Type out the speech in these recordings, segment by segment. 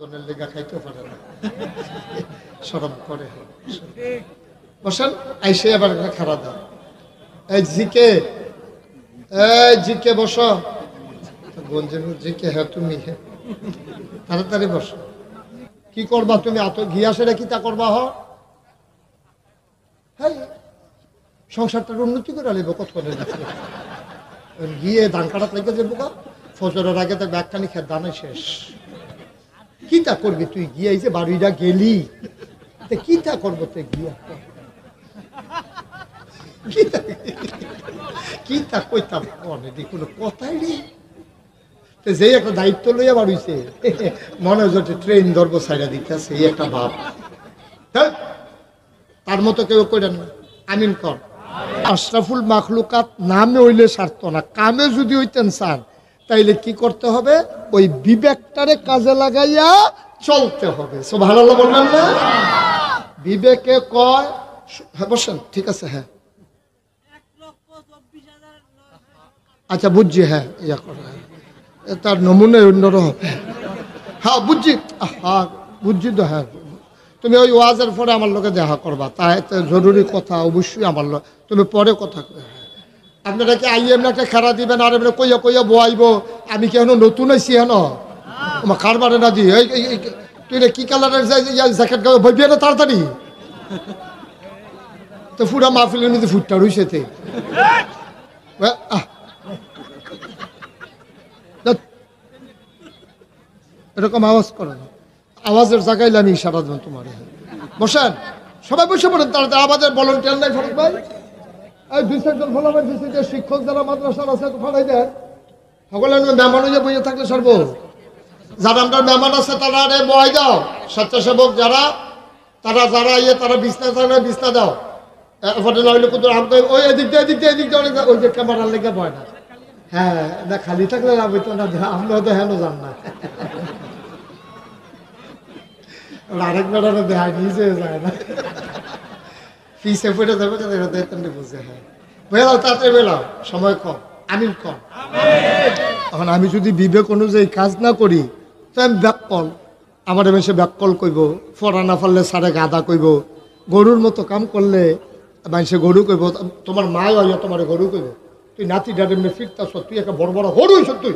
ওজনের লেগা খাইতে পারে না, শরম করে। বসেন, আইসে আবার খারাপ দাও। এই জিকে, এই জিকে বসো। জিকে, হ্যাঁ তুমি, তাড়াতাড়ি বসো। কি করবা তুমি? এত গিয়াসেরা কি তা করবা? হ্যাঁ, সংসারটার উন্নতি করে আলিব কত করে গিয়ে ধান কাটাত লেগে যাবো গা। ফজরের আগে তো ব্যাগখানি খেয়ে দানে শেষ। কি তা করবি তুই গিয়ে? এই যে বাড়িটা গেলি, কি তা করবো তুই গিয়া? কি তা কইতাম অনেক কোনো কথাই নেই। যে একটা দায়িত্ব লইয়া বাড়িছে, মনে হয় ট্রেন ধরবো সাইডা দিতেছে, এই একটা ভাব। তার মতো কেউ করেন না। আমিন কর। আশরাফুল মাখলুকাত নামে হইলে স্বার্থ না, কামে যদি হইতেন স্যার, তাইলে কি করতে হবে? ওই বিবেকটারে কাজে লাগাইয়া চলতে হবে। সুবহানাল্লাহ বলবেন না? বিবেকে কয়, হ্যাঁ বসেন, ঠিক আছে, হ্যাঁ আচ্ছা বুঝছি, হ্যাঁ ইয়া করে তার নমুনা অন্যরকম। হ্যাঁ বুঝছি, হ্যাঁ বুঝছি তো। হ্যাঁ তুমি ওই ওয়াজের পরে আমার লোকে দেখা করবা, তাই জরুরি কথা অবশ্যই আমার লোক। তুমি পরে কথা আপনারা কি আইএম একটা খেলা দিবেন আর এমনি কইয়া কইয়া বয়াইব? আমি কি এখন নতুন আইসি? হেন আমার কারবারে না দি তুই কি কালারের জ্যাকেট গাও বইবি না তাড়াতাড়ি? তো পুরা মাহফিলের মধ্যে ফুটটা রইছে তে। এরকম আওয়াজ করে না, আওয়াজের জায়গায় আমি ইশারা দেব তোমার। বসেন, সবাই বসে পড়েন তাড়াতাড়ি। আমাদের ভলান্টিয়ার নাই ফারুক ভাই? এই 2-4 জন ফলাবেন, শিক্ষক যারা মাদ্রাসার আছে ফাড়াই দেন। সকলে মেহমান হয়ে বইয়ে থাকলে সর্ব যারা আমরা মেহমান আছে তারা আরে বয় দাও। স্বেচ্ছাসেবক যারা, তারা যারা ইয়ে তারা বিছনা তারা বিছনা দাও। এরপরে নইলে কুতুর আমাকে ওই এদিক দিয়ে এদিক দিয়ে এদিক দিয়ে ওই যে ক্যামেরার লেগে বয় না। হ্যাঁ না, খালি থাকলে লাভ হইতো না, আমরা তো হেন যান না। আরেক বেড়ানো দেয় নিজে যায় না, পিছে পড়ে যাবে বুঝে। হ্যাঁ বেলাও, তাড়াতাড়ি বেলাও, সময় কম, আমিন কম। এখন আমি যদি বিবেক অনুযায়ী কাজ না করি তো আমি ব্যাককল, আমার এসে ব্যাককল কইব। ফরা না পারলে সারে গাদা কইব। গরুর মতো কাম করলে মানুষে গরু কইব। তোমার মা হইয়া তোমার গরু কইব, তুই নাতি ডাডে ফিরতাস, তুই একটা বড় বড় গরু হইছ তুই।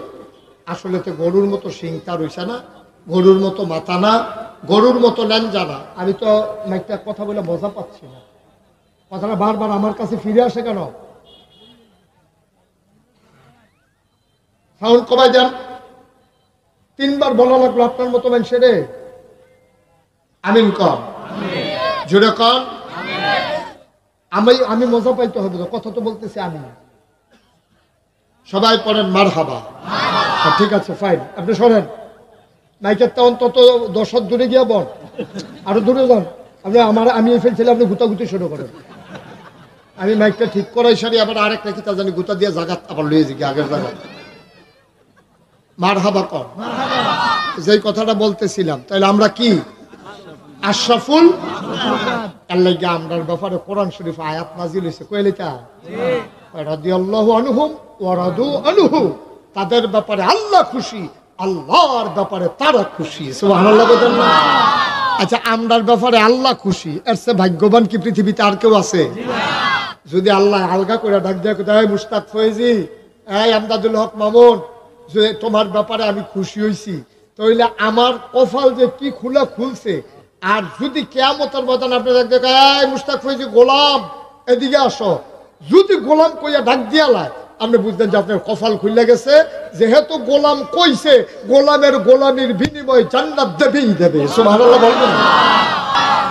আসলে তো গরুর মতো শিং তার হইছে না, গরুর মতো মাথা না, গরুর মতো ল্যাঞ্জা না। আমি তো একটা কথা বলে মজা পাচ্ছি না, কথাটা বারবার আমার কাছে ফিরে আসে কেন? সাউন্ড কমাই দেন। 3 বার বলা লাগলো আপনার মতো মানুষের। আমিন কর, জোরে কর। আমি মজা পাইতে হবে, কথা তো বলতেছি আমি। সবাই পড়েন মারহাবা। ঠিক আছে, ফাইন। আপনি শোনেন, মাইকের তো অন্তত 10 হাত দূরে গিয়া বল, আরো দূরে যান। আপনি আমি ফেলছিলাম, আপনি গুতাগুতি শুরু করেন। আমি মাইকটা ঠিক করাই সারি আবার আরেকটা কি তা জানি গুতা দিয়ে জাগাত আবার লয়ে যাই আগের জায়গা। মারহাবা কর। যেই কথাটা বলতেছিলাম, তাহলে আমরা কি আশরাফুল আল্লাহ আমরার ব্যাপারে কোরআন শরীফ আয়াত নাজিল হয়েছে। কইলিটা রাদিয়াল্লাহু আনহুম ওয়া রাদু আনহু, তাদের ব্যাপারে আল্লাহ খুশি, আল্লাহর ব্যাপারে তারা খুশি। সুবহানাল্লাহ বলেন না? আচ্ছা, আমরার ব্যাপারে আল্লাহ খুশি, এর চেয়ে ভাগ্যবান কি পৃথিবীতে আর কেউ আছে? যদি আল্লাহ আলগা করে ডাক দেয়, কোথায় মুশতাক ফয়েজি, এই আমদাদুল হক মামুন, যে তোমার ব্যাপারে আমি খুশি হয়েছি, তাহলে আমার কপাল যে কি খুলা খুলছে। আর যদি কিয়ামতের ময়দানে আপনি দেখেন, এই মুশতাক ফয়েজি গোলাম এদিকে আসো, যদি গোলাম কইয়া ডাক দিয়া লাই, আপনি বুঝলেন যে আপনার কপাল খুলে গেছে। যেহেতু গোলাম কইছে, গোলামের গোলামির বিনিময় জান্নাত দেবেই দেবে। সুবহানাল্লাহ বলবেন।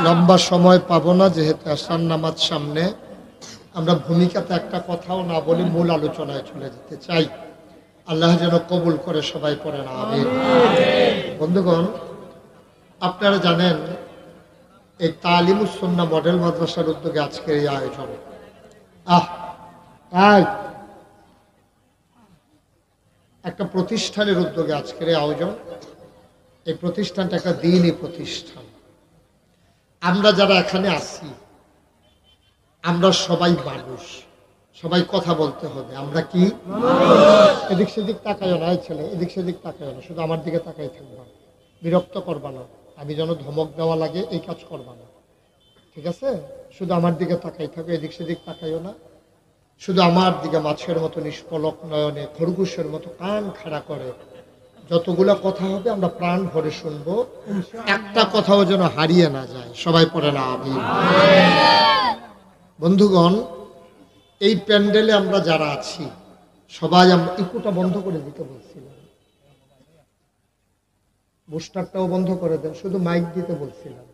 লম্বা সময় পাবো না, যেহেতু আসার নামাজ সামনে। আমরা ভূমিকাতে একটা কথাও না বলে মূল আলোচনায় চলে যেতে চাই। আল্লাহ যেন কবুল করে, সবাই পড়েন আমিন। বন্ধুগণ, আপনারা জানেন এই তালিমুস সুন্নাহ মডেল মাদ্রাসার উদ্যোগে আজকের এই আয়োজন। একটা প্রতিষ্ঠানের উদ্যোগে আজকের এই আয়োজন। এই প্রতিষ্ঠানটা একটা দ্বীনি প্রতিষ্ঠান। আমরা যারা এখানে আছি, আমরা সবাই মানুষ, সবাই কথা বলতে হবে। আমরা কি এদিক সেদিক তাকাইও না, ছেলে এদিক সেদিক তাকাইও না, শুধু আমার দিকে তাকাই থাকবা। বিরক্ত করবা না, আমি যেন ধমক দেওয়া লাগে এই কাজ করবা না, ঠিক আছে? শুধু আমার দিকে তাকাই থাকো, এদিক সেদিক তাকাইও না, শুধু আমার দিকে মাছের মতো নিষ্পলক নয়নে খরগোশের মতো কান খাড়া করে যতগুলা কথা হবে আমরা প্রাণ ভরে শুনবো, একটা কথাও যেন হারিয়ে না যায়। সবাই পড়ে না আমিন। বন্ধুগণ, এই প্যান্ডেলে আমরা যারা আছি সবাই আমরা ইকুটা বন্ধ করে দিতে বলছিলাম, বুস্টারটাও বন্ধ করে দেন, শুধু মাইক দিতে বলছিলাম।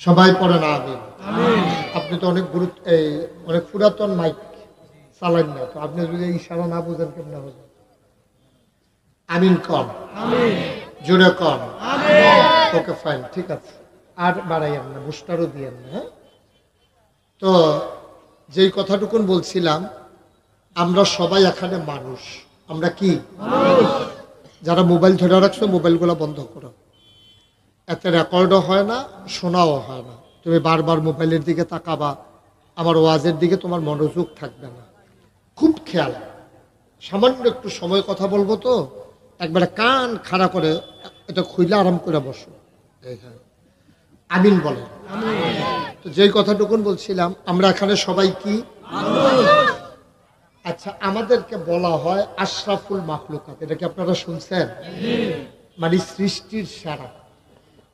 সবাই পড়ে না আমিন। আপনি তো অনেক অনেক পুরাতন মাইক চালান না, তো আপনি যদি ইশারা না বুঝেন কেমন হবে? আমিন কম, জোরে কম। ওকে ফাইন, ঠিক আছে, আর বাড়াইয়েন না, বুস্টারও দিয়েন না। হ্যাঁ, তো যেই কথাটুকুন বলছিলাম, আমরা সবাই এখানে মানুষ। আমরা কি? যারা মোবাইল ধরে রাখছো মোবাইলগুলো বন্ধ করো, এতে রেকর্ডও হয় না, শোনাও হয় না। তুমি বারবার মোবাইলের দিকে তাকাবা, আমার ওয়াজের দিকে তোমার মনোযোগ থাকবে না। খুব খেয়াল, সামান্য একটু সময় কথা বলবো তো একবারে কান খাড়া করে এটা খুইলে আরাম করে বসো। আমিন বলেন। তো যেই কথাটুকুন বলছিলাম, আমরা এখানে সবাই কি? আচ্ছা, আমাদেরকে বলা হয় আশরাফুল মাখলুকাত, এটা কি আপনারা শুনছেন? মানে সৃষ্টির সেরা।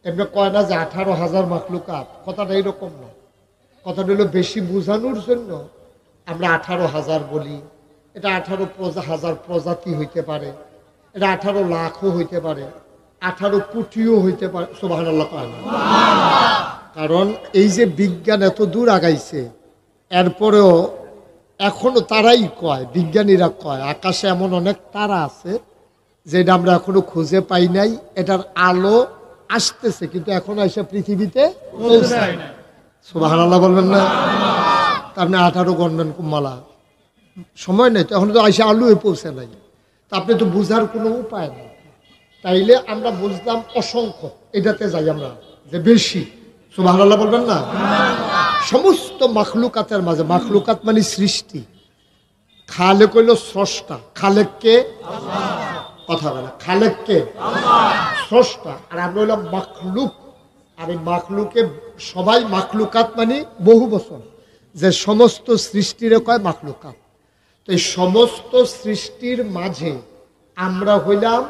এমনি কয় না যে 18,000 মাখলুকাত, কথাটা এইরকম না। কথাটা হলো বেশি বোঝানোর জন্য আমরা 18,000 বলি। এটা 18,000 প্রজাতি হইতে পারে, এটা 18 লাখও হইতে পারে, 18 কোটিও হইতে পারে। সুবহানাল্লাহ কয় না? কারণ এই যে বিজ্ঞান এত দূর আগাইছে, এরপরেও এখনো তারাই কয়, বিজ্ঞানীরা কয় আকাশে এমন অনেক তারা আছে যেটা আমরা এখনো খুঁজে পাই নাই, এটার আলো আসতেছে কিন্তু এখনো এসে পৃথিবীতে পৌঁছায় না। সুবহানাল্লাহ বলবেন না? তার মানে 18 গণবেন কুম্মালা, সময় নেই তো, এখন তো এসে আলুয়ে পৌঁছে নাই, তা আপনি তো বুঝার কোনো উপায় নেই। তাইলে আমরা বুঝলাম অসংখ্য, এটাতে যাই আমরা যে বেশি। সুবহানাল্লাহ বলবেন না? সমস্ত মাখলুকাতের মাঝে, মাখলুকাত মানে সৃষ্টি, খালেক হইল স্রষ্টা। খালেক কে? কথা বলে, খালেক কে? স্রষ্টা। আর আমরা হইলাম মাখলুক। আর এই মাখলুকে সবাই, মাখলুকাত মানে বহু বচন, যে সমস্ত সৃষ্টিরে কয় মাখলুকাত। তো এই সমস্ত সৃষ্টির মাঝে আমরা হইলাম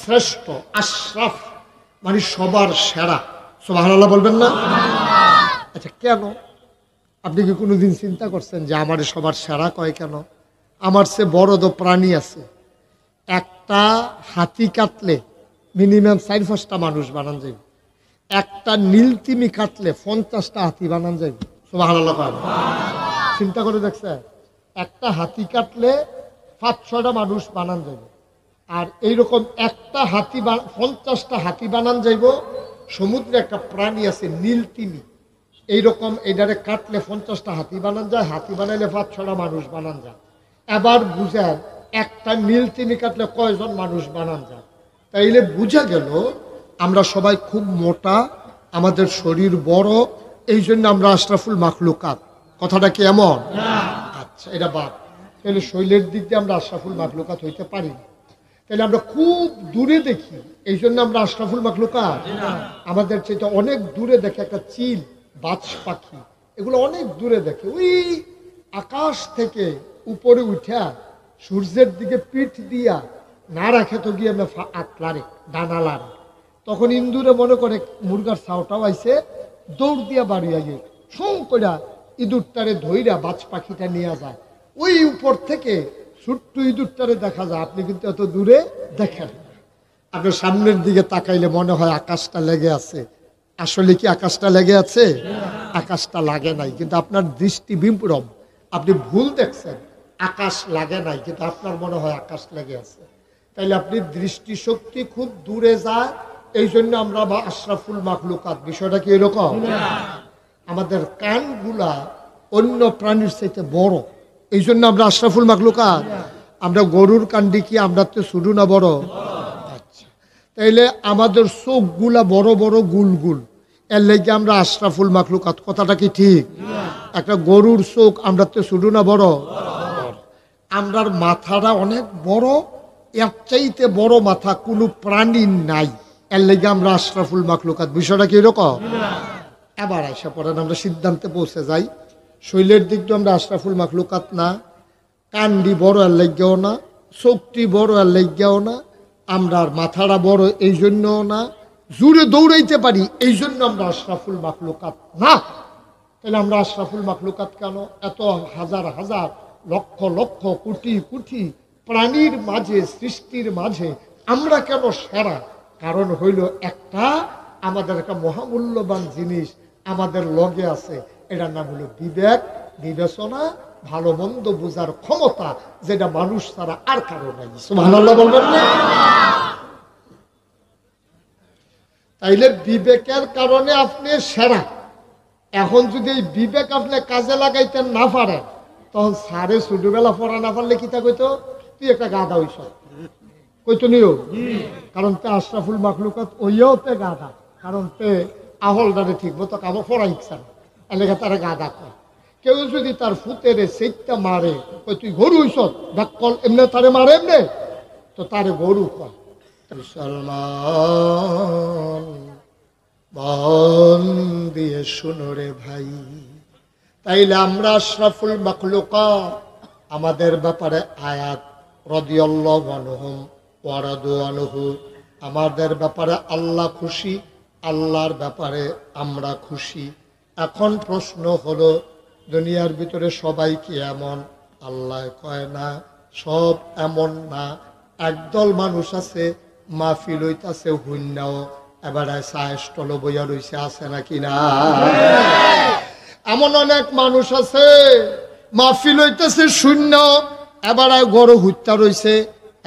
শ্রেষ্ঠ, আশরাফ মানে সবার সেরা। সুবহানাল্লাহ বলবেন না? আচ্ছা, কেন? আপনি কি কোনোদিন চিন্তা করছেন যে আমার সবার সেরা কয় কেন? আমার সে বড় তো প্রাণী আছে, একটা হাতি কাটলে মিনিমাম 4-5টা মানুষ বানান যাবে, একটা নীলতিমি কাটলে 50টা হাতি বানান যাবে। সুবহানাল্লাহ কয় না? চিন্তা করে দেখছে, একটা হাতি কাটলে 5-6টা মানুষ বানান যাবে। আর এইরকম একটা হাতি 50টা হাতি বানান যাইব। সমুদ্রে একটা প্রাণী আছে নীলতিমি, এইরকম এটারে কাটলে 50টা হাতি বানান যায়, হাতি বানাইলে 5-6টা মানুষ বানান যায়। এবার বুঝেন একটা নীলতিমি কাটলে কয়জন মানুষ বানান যায়। তাইলে বুঝা গেল আমরা সবাই খুব মোটা, আমাদের শরীর বড়, এই জন্য আমরা আশরাফুল মাখলুকাত। কথাটা কি এমন? আচ্ছা, এটা বাদ। তাহলে শরীরের দিক দিয়ে আমরা আশরাফুল মাখলুকাত হইতে পারি না। তাহলে আমরা খুব দূরে দেখি, এই জন্য আমরা আশরাফুল মাখলুকাত। আমাদের চাইতে অনেক দূরে দেখে একটা চিল, বাজ পাখি, এগুলো অনেক দূরে দেখে। ওই আকাশ থেকে উপরে উঠা সূর্যের দিকে পিঠ দিয়া না রাখে তো গিয়ে আমরা আতলারে ডানা লারে, তখন ইন্দুরে মনে করে মুরগার ছাওটাও আইছে, দৌড় দিয়া বাড়ি আগে সং কইরা ইঁদুরটারে ধইরা বাজ পাখিটা নিয়ে যায়। ওই উপর থেকে ছোট্ট ইঁদুরটারে দেখা যায়, আপনি কিন্তু এত দূরে দেখেন। আপনার সামনের দিকে তাকাইলে মনে হয় আকাশটা লেগে আছে, আসলে কি আকাশটা লেগে আছে? আকাশটা লাগে নাই, কিন্তু আপনার দৃষ্টি বিভ্রম, আপনি ভুল দেখছেন। আকাশ লাগে নাই, কিন্তু আপনার মনে হয় আকাশ লেগে আছে। তাইলে আপনি দৃষ্টিশক্তি খুব দূরে যায়, এই জন্য আমরা আশরাফুল মাখলুকাত। বিষয়টা কি এরকম? আমাদের কানগুলা অন্য প্রাণীর চাইতে বড়, এই জন্য আমরা আশরাফুল মাখলুকাত। আমরা গরুর কান্ডি কি আমরা তো শুরু না বড়? আচ্ছা, তাইলে আমাদের চোখগুলা বড় বড় গুল গুল, এর লেগে আমরা আশরাফুল মাখলুকাত। কথাটা কি ঠিক? একটা গরুর চোখ আমরা তো শুরু না বড়? আমরার মাথাটা অনেক বড়, এর চাইতে বড় মাথা কোনো প্রাণীর নাই। এর লেগে আমরা আশরাফুল মাখলুকাত। বিষয়টা কি এরকম? এবার আইসা পড়েন আমরা সিদ্ধান্তে পৌঁছে যাই, শৈলের দিক দিয়ে আমরা আশরাফুল মাখলুকাত না, কান্ডি বড় এর লেগেও না, শক্তি বড় এর লেগেও না, আমরা মাথাটা বড় এই জন্যও না, জুড়ে দৌড়াইতে পারি এই জন্য আমরা আশরাফুল মাখলুকাত না। তাহলে আমরা আশরাফুল মাখলুকাত কেন? এত হাজার হাজার লক্ষ লক্ষ কোটি কোটি প্রাণীর মাঝে, সৃষ্টির মাঝে আমরা কেন সেরা? কারণ হইল একটা, আমাদের একটা মহামূল্যবান জিনিস আমাদের লগে আছে, এটার নাম হলো বিবেক, বিবেচনা, ভালো মন্দ বোঝার ক্ষমতা, যেটা মানুষ ছাড়া আর কারো নাই। সুবহানাল্লাহ বলবেন না? তাইলে বিবেকের কারণে আপনি সেরা। এখন যদি এই বিবেক আপনি কাজে লাগাইতে না পারেন, তখন সারে ছোটবেলা পড়া না পারলে কি তা কইতো, তুই একটা গাধা হইস, কইতো নিও। কারণ তে আশরাফুল মাখলুকাত ওইও তে গাধা, কারণ তে আহলদারে ঠিক মতো কামো পড়া ইচ্ছা না, এলাকা তারা গাধা কয়। কেউ যদি তার ফুতেরে সেইটা মারে, কই তুই গরু হইস, ডাক্কল এমনি তারে মারে এমনি, তো তারে গরু কয়। মুসলমান মন দিয়ে শুনো রে ভাই, তাইলে আমরা আশরাফুল মাখলুকাত, আমাদের ব্যাপারে আয়াত রাদিয়াল্লাহু আনহুম ওয়া রাদু আনহু, আমাদের ব্যাপারে আল্লাহ খুশি, আল্লাহর ব্যাপারে আমরা খুশি। এখন প্রশ্ন হলো, দুনিয়ার ভিতরে সবাই কি এমন? আল্লাহ কয় না, সব এমন না। একদল মানুষ আছে মাহফিল হইতাছে হুন্নাও, এবারে সাহেস্টল বইয়া রইছে, আছে নাকি না? এমন অনেক মানুষ আছে মাহফিল হইতেছে শূন্য, এবার গরু হুত্যা রইছে।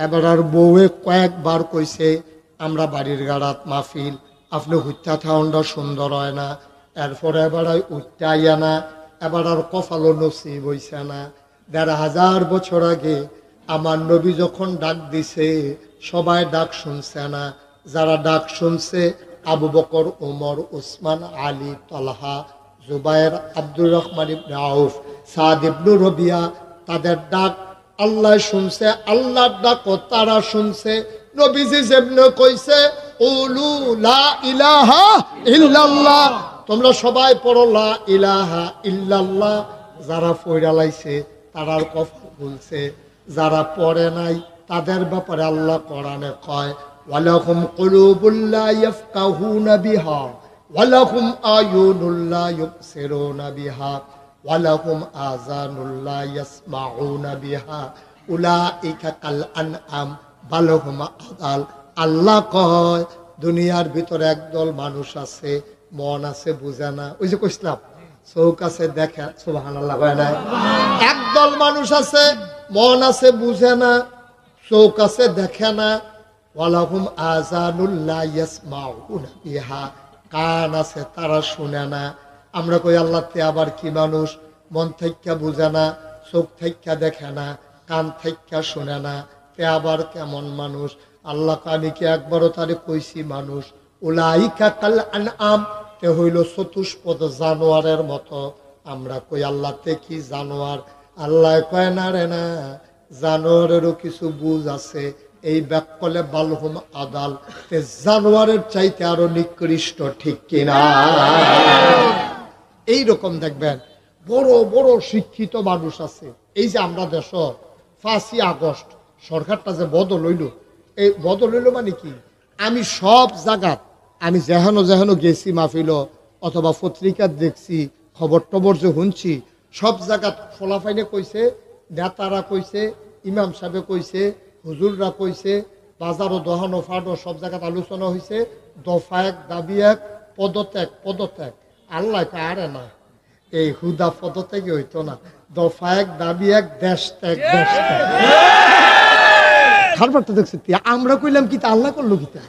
এবার আর বউয়ে কয়েকবার কইছে, আমরা বাড়ির গাড়াত মাহফিল, আপনি হুত্যা থাউন্ডা সুন্দর হয় না। এরপরে এবার উঠতে আইয়া না, এবার আর কপালও নসিব হইছে না। ১,৫০০ বছর আগে আমার নবী যখন ডাক দিছে, সবাই ডাক শুনছে না। যারা ডাক শুনছে, আবু বকর, ওমর, উসমান, আলী, তালহা, জুবায়ের, আব্দুর রহমান ইবনে আউফ, সাদ ইবনে রবিয়া, তাদের ডাক আল্লাহ শুনছে। আল্লাহর ডাকও তারা শুনছে। নবীজি যেমনে কইছে, উলু লা ইলাহা ইল্লাল্লাহ, তোমরা সবাই পড়ো লা ইলাহা ইল্লাল্লাহ। যারা পড়া লাইছে তারার কথা বলছে, যারা পড়ে নাই তাদের ব্যাপারে আল্লাহ কোরআনে কয়, ওয়ালাহুম কুলুবুল লা ইয়াফকাহুনা বিহা ওয়ালাহুম আয়ুনুল লা ইউবসিরুনা বিহা ওয়ালাহুম আযানুল লা ইয়াসমাউনা বিহা উলাইকা কাল আনআম বাল হুম আযাল। আল্লাহ কয়, দুনিয়ার ভিতরে একদল মানুষ আছে, মন আছে বুঝে না। ওই যে কইছিলাম, চোখ আছে দেখে, সুবহানাল্লাহ কয় না? একদল মানুষ আছে, মন আছে বুঝে না, চোখ আছে দেখে না। ওয়ালাহুম আযানুল লা ইয়াসমাউনা বিহা, কান আছে তারা শুনে না। আমরা কই আল্লাহ তে আবার কি মানুষ? মন থেকে বুঝে না, চোখ থেকে দেখে না, কান থেকে শুনে না, তে আবার কেমন মানুষ? আল্লাহ কানিকে একবারও তারে কইছি মানুষ। উলাইকা কাল আনআম, তে হইল চতুষ্পদ জানোয়ারের মতো। আমরা কই আল্লাহ তে কি জানোয়ার? আল্লাহ কয় না রে না, জানোয়ারেরও কিছু বুঝ আছে। এই ব্যাকলে বালহুম আদাল, তে জানোয়ারের চাইতে আরো নিকৃষ্ট, ঠিক কিনা? এইরকম দেখবেন বড় বড় শিক্ষিত মানুষ আছে। এই যে আমরা দেশ ৫ই আগস্ট সরকারটা যে বদল হইল, এই বদল হইল মানে কি? আমি সব জায়গাত, আমি যেহানো যেহানো গেছি মাহফিল অথবা পত্রিকা দেখছি, খবর টবর যে শুনছি, সব জায়গাত ফলাফাইনে কইছে, নেতারা কইছে, ইমাম সাহেবে কইছে, হুজুররা কইছে, বাজারও দহানো ফাটও সব জায়গাত আলোচনা হয়েছে, দফা এক দাবি এক, পদত্যাগ পদত্যাগ। আল্লাহ আরে না, এই হুদা পদত্যাগে হইতো না, দফা এক দাবি এক, দেশ ত্যাগ দেশ ত্যাগ। খারবারটা দেখছি, আমরা কইলাম কি তা আল্লাহ করলো কি তা?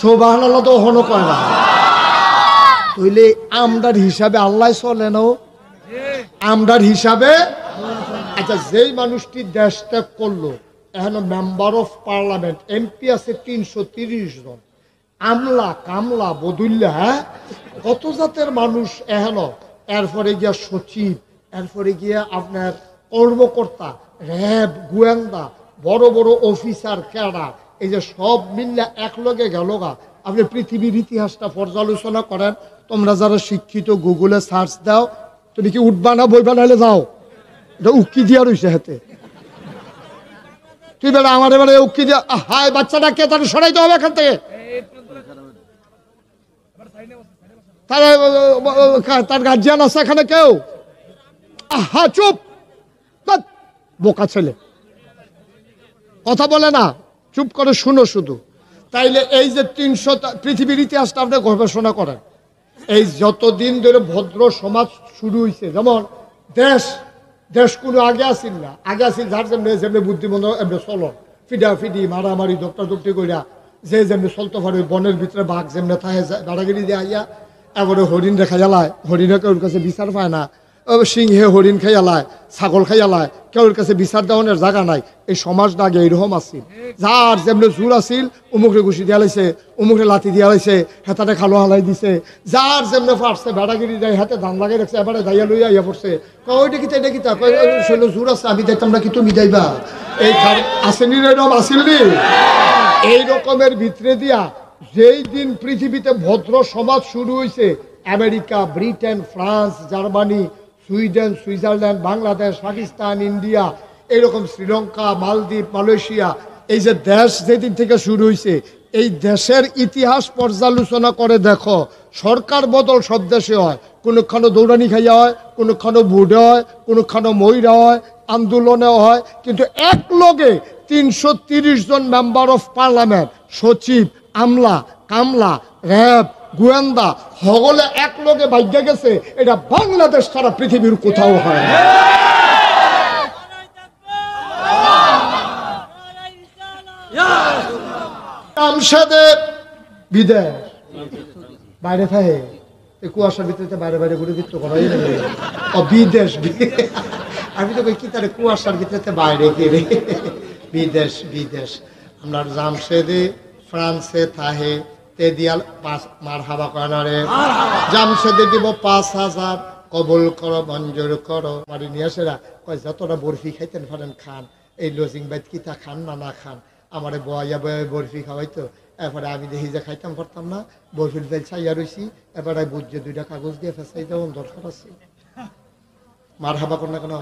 সুবহানাল্লাহ তো হনো কয় না। তইলে আমরার হিসাবে আল্লাহ চলে নাও, আমরার হিসাবে। আচ্ছা, যেই মানুষটি দেশ ত্যাগ করলো, এখন মেম্বার অফ পার্লামেন্ট এমপি আছে ৩৩০ জন, আমলা কামলা বদুল্লা, হ্যাঁ, কত জাতের মানুষ এখন। এরপরে গিয়া সচিব, এরপরে গিয়া আপনার কর্মকর্তা, র্যাব, গোয়েন্দা, বড় বড় অফিসার, ক্যাডার, এই যে সব মিললে এক লগে গেল গা। আপনি পৃথিবীর ইতিহাসটা পর্যালোচনা করেন, তোমরা যারা শিক্ষিত গুগলে সার্চ দাও, তুমি কি উঠবা না বইবা নাহলে যাও, এটা উক্কি দিয়া রয়েছে হাতে। তুই বেলা আমার এবারে উক্কি দিয়া, হায় বাচ্চাটা কে, তাকে সরাইতে হবে এখান থেকে। তার গার্জিয়ান আছে এখানে কেউ? হ্যাঁ চুপ, বোকা ছেলে কথা বলে না, চুপ করে শুনো শুধু। তাইলে এই যে 300 পৃথিবীর ইতিহাসটা আপনি গবেষণা করেন, এই যতদিন ধরে ভদ্র সমাজ শুরু হয়েছে, যেমন দেশ কোনো আগে আসিল না, আগে আসিল যার যেমনি বুদ্ধিমন্ত এমনি চলো, ফিডাফিডি মারামারি দোকটা দোকটি কইরা যে যেমনি চলতে পারে, বনের ভিতরে বাঘ যেমনি থাকে বেড়াগিরি দিয়ে আইয়া এবারে হরিণ রেখা জ্বালায়, হরিণে কেউর কাছে বিচার পায় না, সিংহে হরিণ খাইয়ালায়, ছাগল খাইয়ালায়, কেউর কাছে বিচার দেওয়ানোর জায়গা নাই। এই সমাজটা আগে এইরকম আসিল, যার যেমনি জোর আসিল উমুকরে ঘুষি দিয়া লাইছে, উমুকরে লাথি দিয়া লাইছে, হেতাতে খালো হালাই দিছে, যার যেমনি পারছে বেড়াগিরি দেয়, হাতে ধান লাগাই রাখছে, এবারে দাইয়া লইয়া ইয়া পড়ছে, ওইটা কি এটা কি তা শৈল জোর আছে, আমি দেখতাম না কি তুমি যাইবা, এই আসেনি এরকম আসিলনি। এই রকমের ভিতরে দিয়া যেই দিন পৃথিবীতে ভদ্র সমাজ শুরু হয়েছে, America, Britain, France, Germany, Sweden, Switzerland, Bangladesh, Pakistan, India, এরকম শ্রীলঙ্কা, মালদ্বীপ, মালয়েশিয়া, এই যে দেশ যেদিন থেকে শুরু হয়েছে, এই দেশের ইতিহাস পর্যালোচনা করে দেখো, সরকার বদল সব দেশে হয়, কোনখানো দৌড়ানি খাইয়া হয়, কোনখানো ভোটে হয়, কোনখানো ময়রা হয়, আন্দোলনে হয়, কিন্তু এক লগে 330 জন মেম্বার অফ পার্লামেন্ট, সচিব, আমলা, কামলা, র্যাব, গোয়েন্দা সকলে এক লগে ভাগ্যে গেছে, এটা বাংলাদেশ ছাড়া পৃথিবীর কোথাও হয় না। আমসাদের বিদেশ বাইরে থাকে, কুয়াশার ভিতরে বাইরে বাইরে ঘুরে দিত করাই বিদেশ। আমি তো কি তারে কুয়াশার ভিতরে বাইরে গেলে বিদেশ বিদেশ। আমরা জামশেদে ফ্রান্সে থাহে তে দিয়াল মার হাবা কয়নারে, জামশেদে দিব 5000, কবুল করো মঞ্জুর করো। মারি নিয়ে আসেরা কয় যতটা বরফি খাইতেন পারেন খান, এই লজিং বাইত কিতা খান না না খান, আমারে বয়া বয়া বরফি খাওয়াইতো। এরপরে আমি দেখি যে খাইতাম পারতাম না, বরফির তেল চাইয়া রয়েছি, এবারে বুঝছে 2টা কাগজ দিয়ে ফেসাই দেওয়ার দরকার আছে। মার হাবা কর না কেন,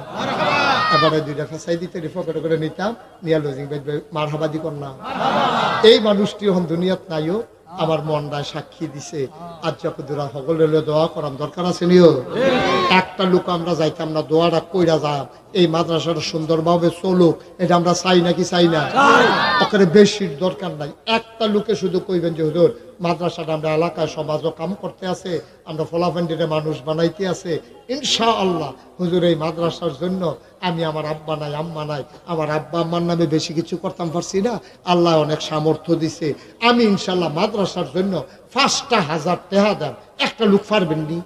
এবারে 2টা ফেসাই দিতে পকেটে করে নিতাম, নিয়া লজিং বাইত মার হাবা দি কর না। এই মানুষটি এখন দুনিয়াত নাইও, আমার মনটায় সাক্ষী দিছে। আজ যতদূরা সকলে দোয়া করাম দরকার আছে নিও। একটা লোক আমরা যাইতাম না, দোয়াটা কইরা যাম, এই মাদ্রাসাটা সুন্দরভাবে চলুক, এটা আমরা চাই নাকি চাই না? ওখানে বেশির দরকার নাই, একটা লোকে শুধু কইবেন যে হুজুর মাদ্রাসাটা আমরা এলাকায় সমাজও কাম করতে আছে, আমরা ফলাফেন্ডিরে মানুষ বানাইতে আছে, ইনশাআল্লাহ হুজুর এই মাদ্রাসার জন্য আমি আমার আব্বা নাই আম্মা নাই, আমার আব্বা আম্মার নামে বেশি কিছু করতাম পারছি না, আল্লাহ অনেক সামর্থ্য দিছে, আমি ইনশাআল্লাহ মাদ্রাসার জন্য 5,000 টাকা দেন। একটা লোক পারবেন নি?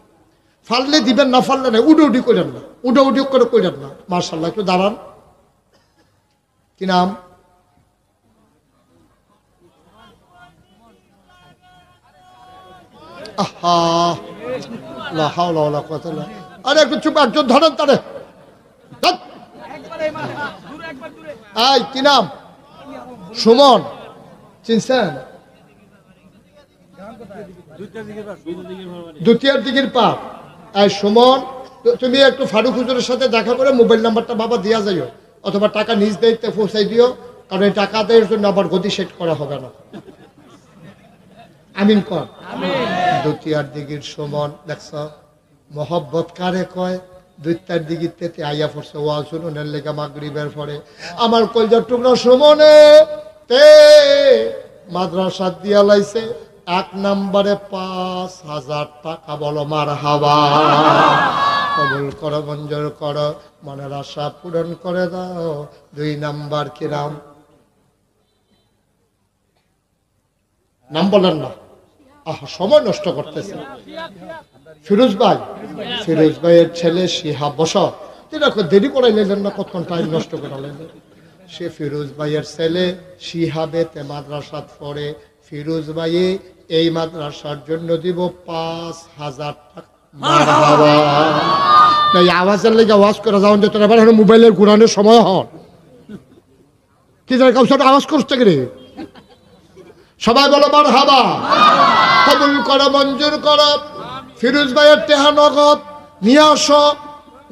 ফাললে দিবেন, না ফাললে না, উডি করেন না, উডি করে করেন না। মার্শাল্লাহ, একটু দাঁড়ান। কি নাম? আরে একটু চুপ, একজন ধরেন তারে। কি নাম? সুমন, চিনছেন? দ্বিতীয় দিকের পাপ। সুমন, তুমি একটু ফারুক হুজুরের সাথে দেখা করে মোবাইল নাম্বারটা বাবা দিয়া যাইও, অথবা টাকা নিজ দায়িত্বে পৌঁছাই দিও, কারণ এই টাকা দেওয়ার জন্য আবার গতি সেট করা হবে না। আমিন কর। দ্বিতীয়ার দিকের সুমন, দেখছ মহব্বত কারে কয়? দুইটার দিকে আইয়া পড়ছে ওয়া শুনুনের লেখা মাগরিবের পরে। আমার কলজার টুকরা সুমনে তে মাদ্রাসা দিয়া লাইছে 1 নম্বরে 5,000 টাকা। বলো মারহাবা। কবুল করো মঞ্জুর করো, মনের আশা পূরণ করে দাও। 2 নাম্বার কিরাম নাম বলেন না, সময় নষ্ট করতেছে। ফিরোজ ভাই, ফিরোজ ভাইয়ের ছেলে শিহাব। বস, দেরি করে নিলেন না, কতক্ষণ টাইম নষ্ট করালেন। সে ফিরোজ ভাইয়ের ছেলে শিহাবে তে মাদ্রাসাত পড়ে। ফিরোজ ভাই এই মাদ্রাসার জন্য দিব 5,000 টাকা। আওয়াজের লেগে আওয়াজ করে যাওয়ান যেত না, মোবাইলের ঘুরানোর সময় হন কি জানি কাউ আওয়াজ করছে রে। সবাই বলো মারহাবা। কবুল করো, মঞ্জুর করো। ফিরোজ ভাইয়ের টেহা নগদ নিয়ে আসো,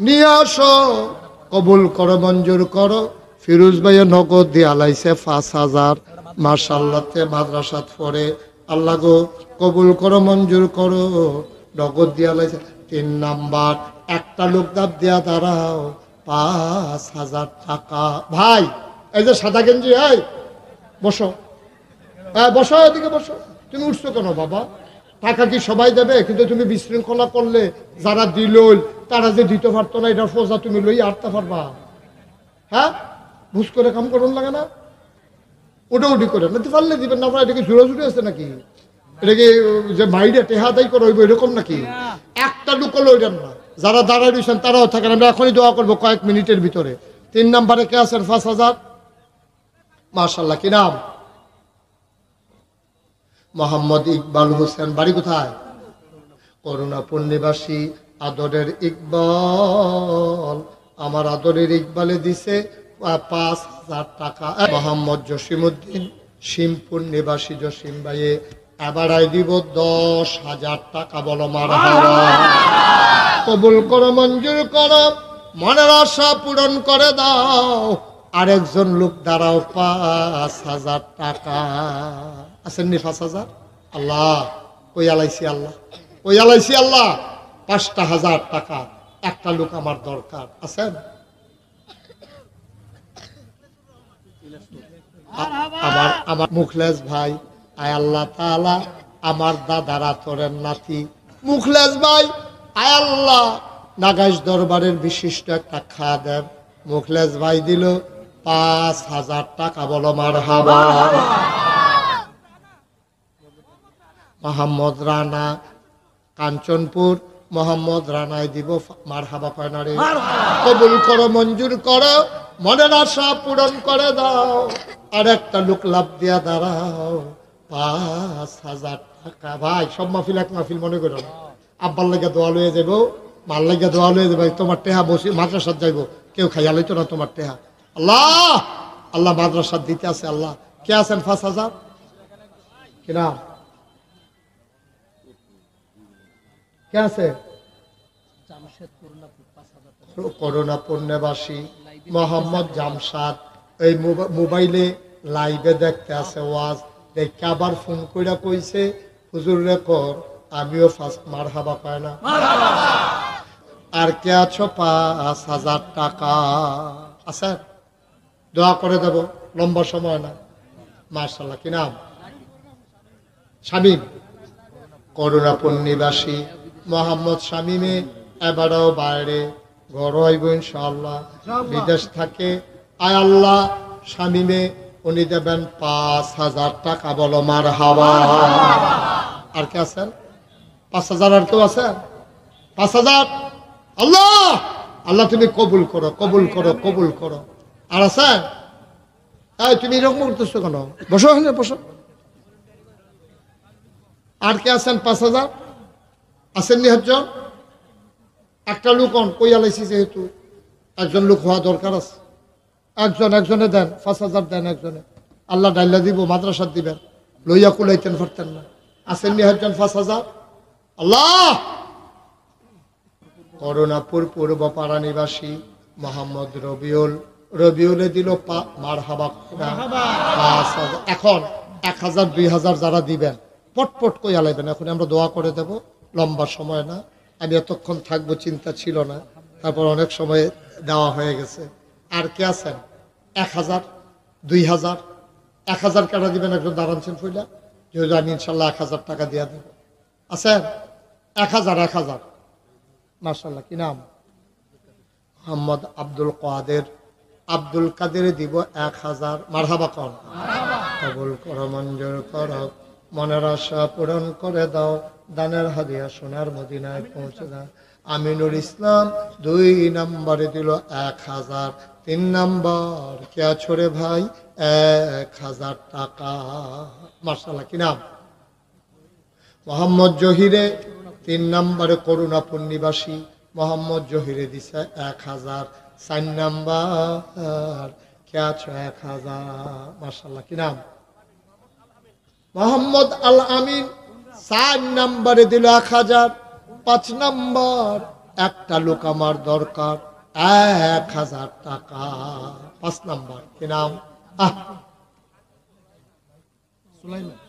নিয়ে আসো। কবুল করো, মঞ্জুর করো। ফিরোজ ভাইয়ের নগদ দিয়ে আলাইছে 5,000। মাশাআল্লাহ তে মাদ্রাসাত পড়ে। আল্লাহ গো কবুল করো, মঞ্জুর করো। নগদ দিয়ে আলাইছে। 3 নাম্বার একটা লোক দাব দিয়া দাঁড়াও, 5,000 টাকা। ভাই এই যে সাদা গেঞ্জি, এই বসো, বসো, এদিকে বসো। তুমি উঠছো কেন বাবা? টাকা কি সবাই দেবে? কিন্তু তুমি বিশৃঙ্খলা করলে যারা দিল তারা যে দিতে পারতো না, এটার ফোজা তুমি লই আটতে পারবা? হ্যাঁ, বুঝ করে কাম করুন লাগে না? উঠি করে না পারলে দিবেন না। আপনার এটাকে জোড়াজুড়ি আছে নাকি? এটাকে যে মাইরে টেহা দায়ী করে হইব এরকম নাকি? একটা লোক লইলেন না। যারা দাঁড়ায় রয়েছেন তারাও থাকেন। আমরা এখনই দোয়া করবো কয়েক মিনিটের ভিতরে। 3 নাম্বারে কে আছেন? 5,000। মাশাআল্লাহ, কি নাম? মোহাম্মদ ইকবাল হোসেন। বাড়ি কোথায়? করুণাপুর নিবাসী। আদরের ইকবাল, আমার আদরের ইকবালে দিছে 5,000 টাকা। মোহাম্মদ জসিমউদ্দিন, শিমপুর নিবাসী। জসিম ভাইয়ে এবারাই দিব 10,000 টাকা। বলো মারহাবা। কবুল করো, মঞ্জুর করো। মনের আশা পূরণ করে দাও। আরেকজন লোক দাঁড়াও, 5,000 টাকা। আসেননি 5,000? আল্লাহ ওই আলাইছি, আল্লাহ ওই আলাইছি, আল্লাহ 5,000 টাকা। একটা লোক আমার দরকার। আছেন? আমার মুখলেস ভাই। আয় আল্লাহ তাআলা, আমার দাদারা তোরের নাতি মুখলেস ভাই। আয় আল্লাহ, নাগাইশ দরবারের বিশিষ্ট একটা খাদেম মুখলেস ভাই দিল 5,000 টাকা। বলো মারহাবা। মোহাম্মদ রানা, কাঞ্চনপুর। মোহাম্মদ রানায় দিব মারহাবা। কয় না রে? কবুল করো, মঞ্জুর করো। মনের আশা পূরণ করে দাও। আর একটা লোক লাভ দিয়া দাঁড়াও, 5,000 টাকা। ভাই সব মাহফিল এক মাহফিল মনে করো না। আব্বার লেগে দোয়া লয়ে যাবো, মার লেগে দোয়া লয়ে যাবো। তোমার টেহা বসে মাদ্রাসাত যাইবো, কেউ খাইয়া লইতো না তোমার টেহা। আল্লাহ আল্লাহ মাদ্রাসাত দিতে আছে। আল্লাহ কে আছেন? 5,000 কিনা কে আছে? করুণাপুর নিবাসী মোহাম্মদ জামশাদ। এই মোবাইলে লাইভে দেখতে আছে ওয়াজ দেখে আবার ফোন কইরা কইছে হুজুর রে কর, আমিও মারহাবা। পায় না? আর কে আছো? 5,000 টাকা আছে। দোয়া করে দেব, লম্বা সময় না। মাশাআল্লাহ, কি নাম? শামীম, করুণাপুর নিবাসী মোহাম্মদ শামীমে এবারও বাইরে ঘর হইব ইনশাআল্লাহ। বিদেশ থাকে। আয় আল্লাহ, শামীমে উনি দেবেন 5,000 টাকা। বলো মারহাবা। আর কে আছেন? 5,000 আর কেউ আছেন? 5,000। আল্লাহ আল্লাহ তুমি কবুল করো, কবুল করো, কবুল করো। আর আছেন? এই তুমি এরকম করতেছো কেন? বসো, হ্যাঁ বসো। আর কে আছেন? 5,000 আসেননি? একজন, একটা লোক কই আলাইছি, যেহেতু একজন লোক হওয়া দরকার আছে। একজনে দেন 5,000 দেন একজনে। আল্লাহ ডাইলা দিব, মাদ্রাসাত দিবেন, লইয়া কুলাইতেন পারতেন না। আসেননি একজন? 5,000। আল্লাহ। করুণাপুর পূর্বপাড়া নিবাসী মোহাম্মদ রবিউল। রবিউলে দিল মারহাবা। 5,000। এখন 1,000 2,000 যারা দিবেন পটপট কই আলাইবেন। এখন আমরা দোয়া করে দেব, লম্বা সময় না। আমি এতক্ষণ থাকবো চিন্তা ছিল না, তারপর অনেক সময় দেওয়া হয়ে গেছে। আর কে আছেন? 1,000 2,000 1,000 কাটা দিবেন। একজন দাঁড়াচ্ছেন ফইলা, যেহেতু আমি ইনশাল্লাহ 1,000 টাকা দিয়ে দেব। আছেন? 1,000 মাশাআল্লাহ, কি নাম? মোহাম্মদ আব্দুল কাদের। আব্দুল কাদের দিব 1,000। মারহাবা কর। কবুল করো, মঞ্জুর করো। মনের আশা পূরণ করে দাও। দানের হাদিয়া সোনার মদিনায় পৌঁছে দাও। আমিনুল ইসলাম 2 নম্বরে দিল 1,000। 3 নম্বর কে আছো রে ভাই? 1,000 টাকা। মাশাআল্লাহ, কি নাম? মোহাম্মদ জহিরে 3 নম্বরে করুণাপুর নিবাসী মোহাম্মদ জহিরে দিছে 1,000। 4 নম্বর কে আছো? 1,000। মাশাআল্লাহ, কি নাম? মোহাম্মদ আল আমিন 4 নম্বরে দিল 1000। 5 নম্বর, একটা লোক আমার দরকার 1000 টাকা। 5 নম্বর কি নাম?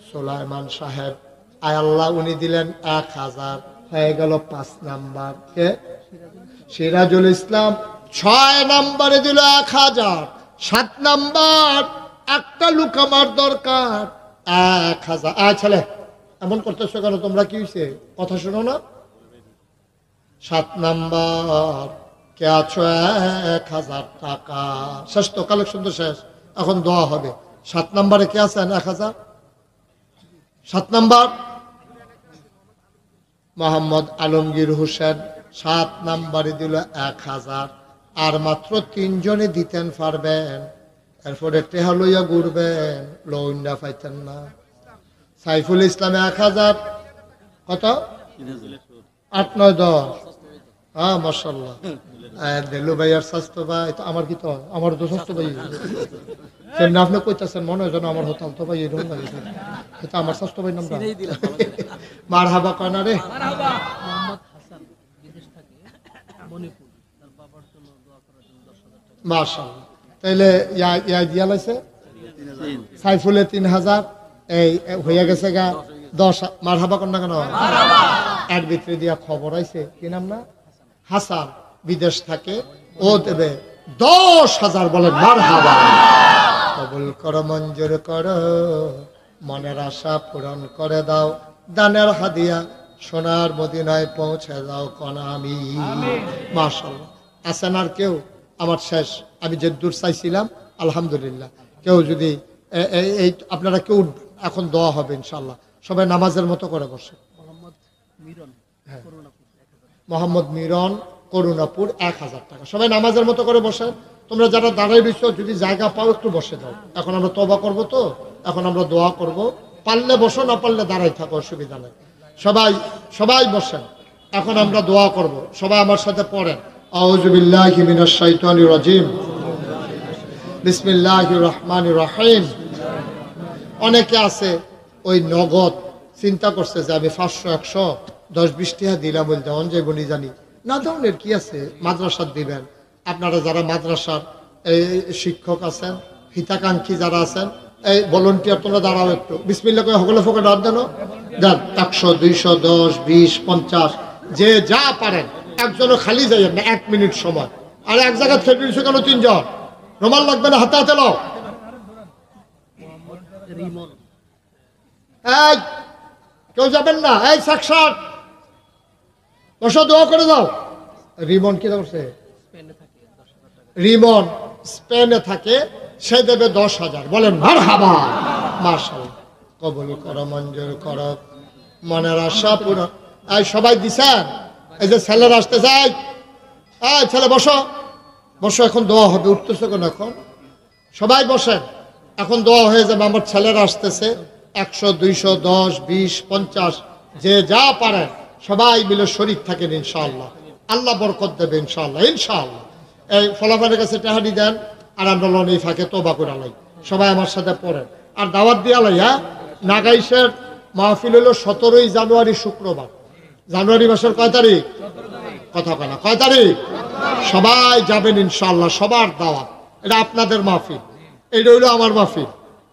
সুলাইমান সাহেব। আয় আল্লাহ, উনি দিলেন 1000, হয়ে গেল 5 নাম্বার। কে? সিরাজুল ইসলাম 6 নম্বরে দিল 1000। 7 নাম্বার, একটা লোক আমার দরকার 1000। আয় ছেলে, এমন করতেছো কেন তোমরা? কি হয়েছে? কথা শোনো না। 7 নাম্বার, কে আছো? 1000 টাকা। শেষ তো, কালেকশন তো শেষ, এখন দোয়া হবে। 7 নম্বরে কে আছেন? 1000। 7 নাম্বার মোহাম্মদ আলমগীর হোসেন 7 নাম্বারে দিল 1000। আর মাত্র 3 জনে দিতেন পারবেন, এরপরে টেহা লইয়া ঘুরবেন, লইন্ডা পাইতেন না। সাইফুল ইসলামে 1000। কত? 8, 9, 10। হ্যাঁ, মাশাআল্লাহ। দেলু ভাই আর স্বাস্থ্য ভাই তো আমার কি তো, আমার তো স্বাস্থ্য ভাই সেমনি আপনি কইতেছেন মনে হয় যেন আমার হতাল তো ভাই, এরকম লাগে। এটা আমার স্বাস্থ্য ভাই নামটা। মার হাবা কয়না রে। মাশাআল্লাহ। তাইলে ইয়া দিয়া লাইছে সাইফুলে 3000, এই হইয়া গেছে গা 10। মার হাবা কন্যা কেন? এর ভিতরে দিয়া খবর আইছে, কি নাম না? হাসান, বিদেশ থাকে, ও দেবে 10,000। বলেন মার হাবা। কবুল করো, মঞ্জুর করো, মনের আশা পূরণ করে দাও, দানের হাদিয়া সোনার মদিনায় পৌঁছে দাও কোন আমি। মাশাআল্লাহ। আছেন আর কেউ? আমার শেষ, আমি যে দূর চাইছিলাম আলহামদুলিল্লাহ। কেউ যদি এই আপনারা কেউ এখন দোয়া হবে ইনশাআল্লাহ। সবাই নামাজের মতো করে বসে। মোহাম্মদ মিরন, করুণাপুর 1000 টাকা। সবাই নামাজের মতো করে বসে। তোমরা যারা দাঁড়াই রয়েছো, যদি জায়গা পাও একটু বসে দাও। এখন আমরা তওবা করব, তো এখন আমরা দোয়া করব। পারলে বসো, না পারলে দাঁড়াই থাকো, অসুবিধা নেই। সবাই বসেন, এখন আমরা দোয়া করব। সবাই আমার সাথে পড়েন, আউযু বিল্লাহি মিনাশ শাইতানির রাজিম, বিসমিল্লাহির রহমানির রহিম। অনেকে আছে ওই নগদ চিন্তা করছে যে আমি 500, 100, 10, 20 টাকা দিলাম, বলতে অন যাইব নি জানি না। ধরনের কি আছে, মাদ্রাসার দিবেন। আপনারা যারা মাদ্রাসার এই শিক্ষক আছেন, হিতাকাঙ্ক্ষী যারা আছেন, এই ভলান্টিয়ার, তোমরা দাঁড়াও একটু, বিসমিল্লাহ করে সকলে ফোকে ডাক দেন। দেন 100, 200, 10, 20, 50, যে যা পারেন। একজনও খালি যাইয়েন না, 1 মিনিট সময়। আর এক জায়গায় থেকে দিয়েছে কেন 3 জন? রুমাল লাগবে না, হাতে হাতে লাও। এই কেউ যাবেন না, এই 60 বসো, দোয়া করে দাও। রিমন কি করছে? রিমন স্পেনে থাকে, সে দেবে 10,000। বলেন মারহাবা। মাশাআল্লাহ। কবুল করো, মঞ্জুর করো, মনের আশা পূরণ। এই সবাই দিছেন? এই যে ছেলেরা আসতে যায়, এই ছেলে বসো, বসো, এখন দোয়া হবে। উঠতেছে কেন? এখন সবাই বসেন, এখন দোয়া হয়ে যাবে। আমার ছেলেরা আসতেছে। 100, 200, 10, 20, 50, যে যা পারে সবাই মিলে শরীক থাকেন ইনশাআল্লাহ। আল্লাহ বরকত দেবে ইনশাআল্লাহ। ইনশাআল্লাহ। এই ফলাফলের কাছে টাহারি দেন, আর আমরা লন এই ফাঁকে তোবা করে আলাই। সবাই আমার সাথে পড়েন, আর দাওয়াত দিয়ে আলাই। হ্যাঁ, নাগাইশের মাহফিল হলো 17 জানুয়ারি, শুক্রবার। জানুয়ারি মাসের কয় তারিখ? কথা কয় না, কয় তারিখ? সবাই যাবেন ইনশাআল্লাহ। সবার দাওয়াত। এটা আপনাদের মাহফিল, এটা হইলো আমার মাহফিল।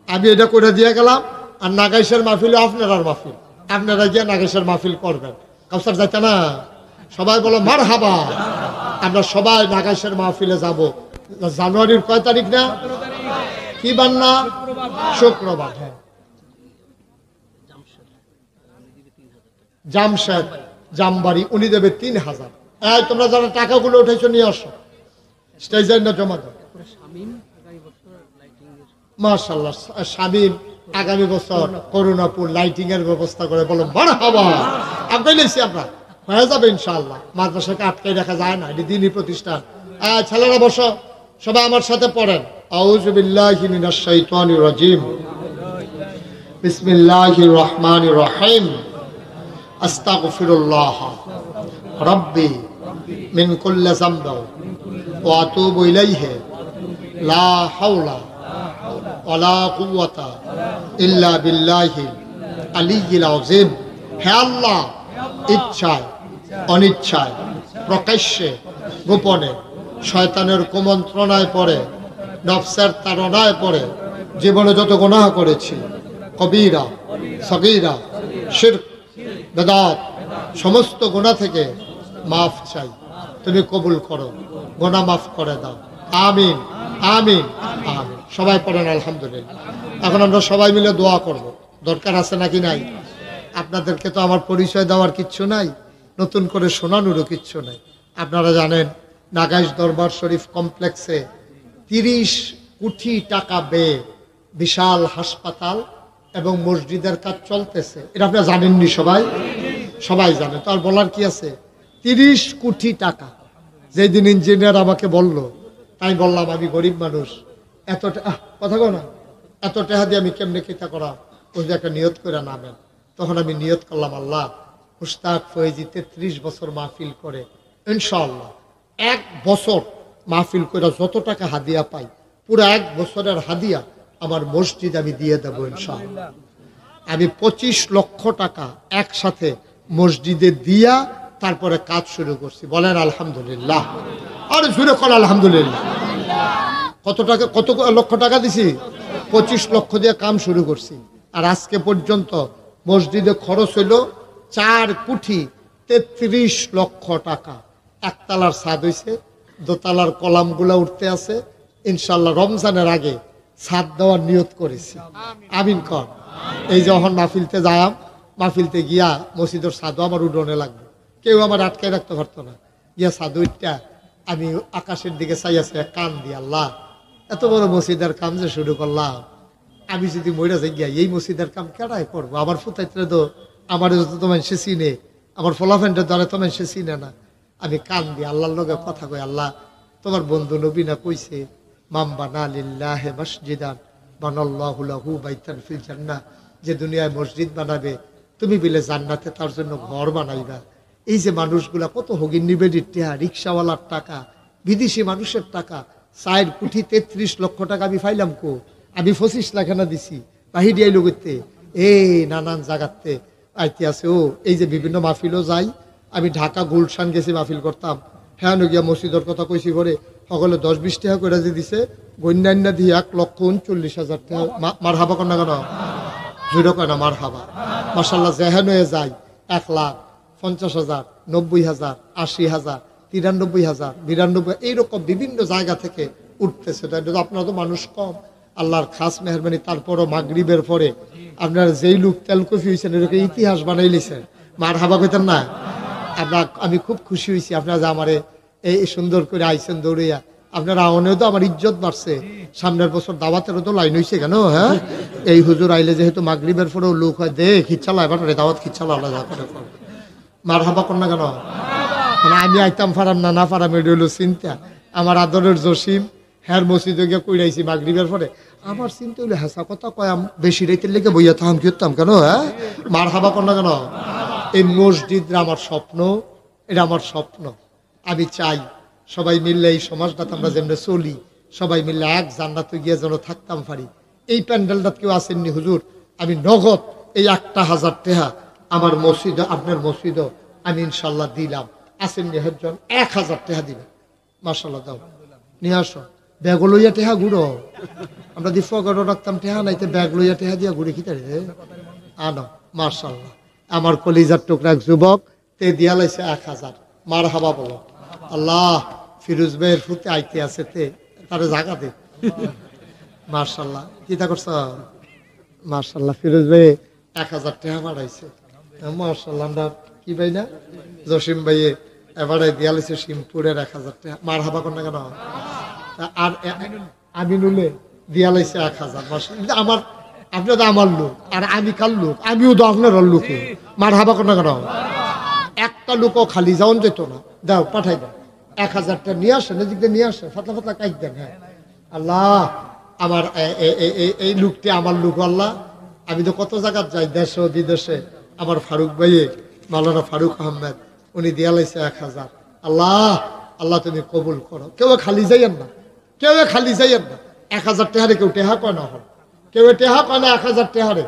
আমি এটা করে দিয়ে গেলাম। আর নাগাইশের মাহফিল আপনার মাহফিল, আপনারা গিয়ে নাগাইশের মাহফিল করবেন। কাউসার যাইতে না? সবাই বলো মারহাবা। আমরা সবাই নাগাইশের মাহফিলে যাব। জানুয়ারির কয় তারিখ না? কি বার না? শুক্রবার। হ্যাঁ, জামশেদ জামবাড়ি, উনি দেবে 3000। এই তোমরা যারা টাকাগুলো উঠেছো নিয়ে আসো, স্টেজে জমা দাও। মাশাআল্লাহ। শামীম আগামী বছর করুণাপুর লাইটিং এর ব্যবস্থা করে। বলো মারহাবা। আগাই লেছি আমরা, হয়ে যাবে ইনশাআল্লাহ। মাদ্রাসাকে আটকাই রাখা যায় না, এটি দ্বীনি প্রতিষ্ঠান। ছেলেরা বসো, সবাই আমার সাথে পড়েন, আউযু বিল্লাহি মিনাশ শাইতানির রাজিম, বিসমিল্লাহির রহমানির রহিম, আস্তাগফিরুল্লাহ রাব্বি মিন কুল্লি যামবি ওয়া আতুবু ইলাইহি লা হাওলা ওয়ালা কুওয়াতা ইল্লা বিল্লাহি আলিয়্যিল আযীম। হে আল্লাহ, ইচ্ছায় অনিচ্ছায়, প্রকাশ্যে গোপনে, শয়তানের কুমন্ত্রণায় পড়ে, নফসের তাড়নায় পড়ে জীবনে যত গুনাহ করেছি, কবিরা সগীরা শিরক বেদাত, সমস্ত গুনাহ থেকে মাফ চাই, তুমি কবুল করো, গুনাহ মাফ করে দাও। আমিন আমিন আমিন। সবাই পড়েন আলহামদুলিল্লাহ। এখন আমরা সবাই মিলে দোয়া করব। দরকার আছে নাকি নাই? আপনাদেরকে তো আমার পরিচয় দেওয়ার কিচ্ছু নাই, নতুন করে শোনানোরও কিচ্ছু নাই। আপনারা জানেন নাগাইশ দরবার শরীফ কমপ্লেক্সে 30 কোটি টাকা ব্যয়ে বিশাল হাসপাতাল এবং মসজিদের কাজ চলতেছে। এটা আপনারা জানেননি? সবাই সবাই জানে, তো আর বলার কি আছে? 30 কোটি টাকা। যেই দিন ইঞ্জিনিয়ার আমাকে বলল, তাই বললাম আমি গরিব মানুষ, এত কথা কো না, এত টাকা দিয়ে আমি কেমনে কিতা করা? ওই যে একটা নিয়ত করে নামেন। তখন আমি নিয়ত করলাম, আল্লাহ, মুশতাক ফয়েজি 33 বছর মাহফিল করে, ইনশাআল্লাহ 1 বছর মাহফিল করে যত টাকা হাদিয়া পাই, পুরো 1 বছরের হাদিয়া আমার মসজিদ আমি দিয়ে দেবো ইনশাআল্লাহ। আমি 25 লক্ষ টাকা একসাথে মসজিদে দিয়া তারপরে কাজ শুরু করছি। বলেন আলহামদুলিল্লাহ। আর শুরু কর আলহামদুলিল্লাহ। কত টাকা, কত লক্ষ টাকা দিছি? 25 লক্ষ দিয়ে কাম শুরু করছি। আর আজকে পর্যন্ত মসজিদে খরচ হইল 4 কোটি 33 লক্ষ টাকা। একতলার ছাদ হইছে, দোতলার কলামগুলা উঠতে আছে। ইনশাল্লাহ রমজানের আগে ছাদ দেওয়ার নিয়ত করেছি। আমিন কর। এই যখন মাহফিলতে যাম, মাহফিলতে গিয়া মসজিদের ছাদও আমার উডনে লাগবে, কেউ আমার আটকায় রাখতে পারতো না। গিয়া ছাদ উঠটা আমি আকাশের দিকে চাইয়াছি, কান দিয়ে, আল্লাহ, এত বড় মসজিদের কাম যে শুরু করলাম, আমি যদি মইরা যাই গিয়া এই মসজিদের কাম কেডাই করবো? আমার ফুতাইতে তো আমার তো মানুষে চিনে, আমার ফলাফেন্টের দ্বারা তো মানুষে চিনে না। আমি কান দিয়ে আল্লাহর লগে কথা কই, আল্লাহ, তোমার বন্ধু নবীনা কইছে, মাম বানা লিল্লাহি মসজিদান বানাল্লাহু লাহু বাইতান ফিল জান্নাহ, যে দুনিয়ায় মসজিদ বানাবে তুমি বিলে জান্নাতে তার জন্য ঘর বানাইবা। এই যে মানুষগুলা কত হগিন নিবেদির টাকা, রিক্সাওয়ালার টাকা, বিদেশি মানুষের টাকা, 4 কোটি 33 লক্ষ টাকা আমি ফাইলাম কো? আমি 25 লাখ না দিছি বাহির আইলো করতে, এই নানান জায়গাতে আইতে আছে। ও এই যে বিভিন্ন মাহফিলও যাই, আমি ঢাকা গুলশান গেছি মাহফিল করতাম, হ্যাঁ গিয়া মসজিদের কথা কইছি করে সকলে 10-20 টাকা করে যে দিছে, গণ্যান্যা দিয়ে 1,39,000 টাকা। মার হাবা কর না কেন? জুড়ো কয় না মার হাবা। মাশাল্লাহ জেহেন হয়ে যায় 1,50,000, 90,000, 80,000, 93,000, 92, এইরকম বিভিন্ন জায়গা থেকে উঠতেছে। আপনারা তো মানুষ কম, আল্লাহর খাস মেহরবানি। তারপরও মাগরিবের পরে আপনার যেই লোক তেলকফি হয়েছেন এরকম ইতিহাস বানাই লিছেন, মার হাবা কইতেন না? আপনার আমি খুব খুশি হয়েছি আপনারা যে আমারে এই সুন্দর করে আইছেন দৌড়িয়া। আপনারা আওনেও তো আমার ইজ্জত বাড়ছে। সামনের বছর দাওয়াতেরও তো লাইন হয়েছে কেন? হ্যাঁ, এই হুজুর আইলে যেহেতু মাগরিবের পরেও লোক হয়, দে খিচ্ছালা, এবার দাওয়াত খিচ্ছালা আলাদা করে মার হাবা কর না কেন? মানে আমি আইতাম ফারাম না না ফারাম, এটা হইলো চিন্তা। আমার আদরের জসিম হ্যার মসজিদে গিয়ে কইরাইছি মাগরিবের পরে, আমার চিন্তা হইলো হেসা কথা কয়, বেশি রাইতের লেগে বইয়া থাম কি করতাম কেন? হ্যাঁ, মার হাবা কর না কেন? এই মসজিদরা আমার স্বপ্ন, এটা আমার স্বপ্ন। আমি চাই সবাই মিললে এই সমাজটাতে আমরা যেমন চলি, সবাই মিললে এক জান্নাতে গিয়ে যেন থাকতাম পারি। এই প্যান্ডেলটা কেউ আসেননি হুজুর, আমি নগদ এই 1,000 টাকা আমার মসজিদ, আপনার মসজিদ আমি ইনশাল্লাহ দিলাম। আসেননি একজন 1,000 টাকা দিবেন, মাশাল্লাহ দাও, নিয়ে আসো। ব্যাগ লইয়া টেহা ঘুরো, আমরা দি ফগরও রাখতাম টেহা নাইতে ব্যাগ লইয়া টেহা দিয়া ঘুরে কি তারি আনো। মাশাল্লাহ, আমার কলিজার টুকরা যুবক তে দিয়া লাইছে 1,000। মার হাবা বলো। আল্লাহ, ফিরোজ ভাইয়ের ফুতে আইতে আছে তে তারে জাগা দে। মাশাল্লাহ, কিতা করছ? মাশাল্লাহ, ফিরোজ ভাই 1,000 টাকা বাড়াইছে। মাশাল্লাহ, আমরা কি ভাই না জসিম ভাইয়ে এবারে দিয়া লাইছে শিমপুরের 1,000 টাকা। মার হাবা কর না কেন? আর আমিনুলে দিয়া লাইছে 1,000। মাশাল্লাহ, আমার আপনি তো আমার লোক, আর আমি কার লোক? আমিও তো আপনার লোকে। মার হাবা কর না কেন? একটা লোকও খালি যাওন যেত না। দাও, পাঠাই দাও, 1,000 টাকা নিয়ে আসেন, এদিকে নিয়ে আসেন, ফাতলা ফাতলা কাইক দেন। হ্যাঁ আল্লাহ, আমার এই লোকটি আমার লোক। আল্লাহ, আমি তো কত জায়গায় যাই, দেশে ও বিদেশে। আমার ফারুক ভাইয়ে, মাওলানা ফারুক আহমেদ, উনি দিয়া লাইছে 1,000। আল্লাহ, আল্লাহ তুমি কবুল করো। কেউ খালি যাইয়েন না, কেউ খালি যাইয়েন না। 1,000 টাকারে কেউ টেহা কয় না হল, কেউ টেহা কয় না 1,000 টাকারে।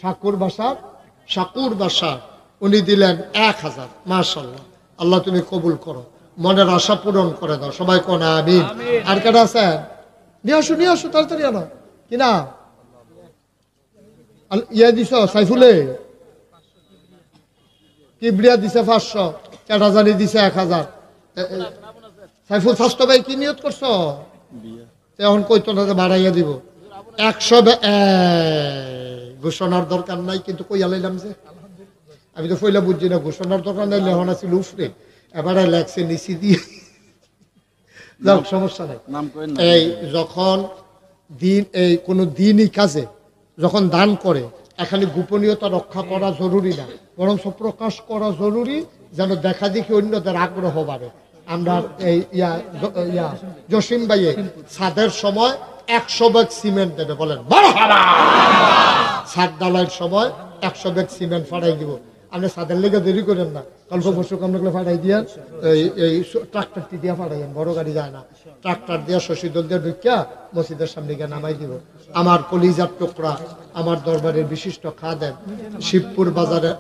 শাকুর বাসার উনি দিলেন 1000। মাশাআল্লাহ, আল্লাহ তুমি কবুল করো, মনের আশা পূরণ করে দাও, সবাই কোন আমিন। আর কেন আছেন? নিয়ে আসো তাড়াতাড়ি আনো। কিনা ইয়া দিছ সাইফুলে, কিবরিয়া দিছে 500, চাটাজানি দিছে 1000। সাইফুল স্বাস্থ্য ভাই কি নিয়ত করছো? এখন কইতো না যে বাড়াইয়া দিব 100। ঘোষণার দরকার নাই, কিন্তু কইয়া লাইলাম যে আমি তো পয়লা বুঝছি না ঘোষণার দরকার নাই, লেহনা ছিল উফরে, এবারে লেখছে নিচি দিয়ে। যাক, সমস্যা নাই। এই যখন দিন এই কোনো দিনই কাজে যখন দান করে, এখানে গোপনীয়তা রক্ষা করা জরুরি না, বরং প্রকাশ করা জরুরি, যেন দেখা দেখি অন্যদের আগ্রহ বাড়ে। আমরা এই জসিম ভাইয়ে ছাদের সময় 100 ব্যাগ সিমেন্ট দেবে, বলেন মারহাবা। ছাদ ঢালাইয়ের সময় 100 ব্যাগ সিমেন্ট ফাটাই দিব। আপনি ছাদের লেগে দেরি করেন না, কল্প পরশু কামড়ে ফাটাই দিয়ে এই ট্রাক্টরটি দিয়ে ফাটাইয়েন, বড় গাড়ি যায় না, ট্রাক্টর দিয়ে শশীদল দিয়ে ঢুকিয়া মসজিদের সামনে গিয়ে নামাই দিব। আমার কলিজার টুকরা, আমার দরবারের বিশিষ্ট খাদেম, শিবপুর বাজারের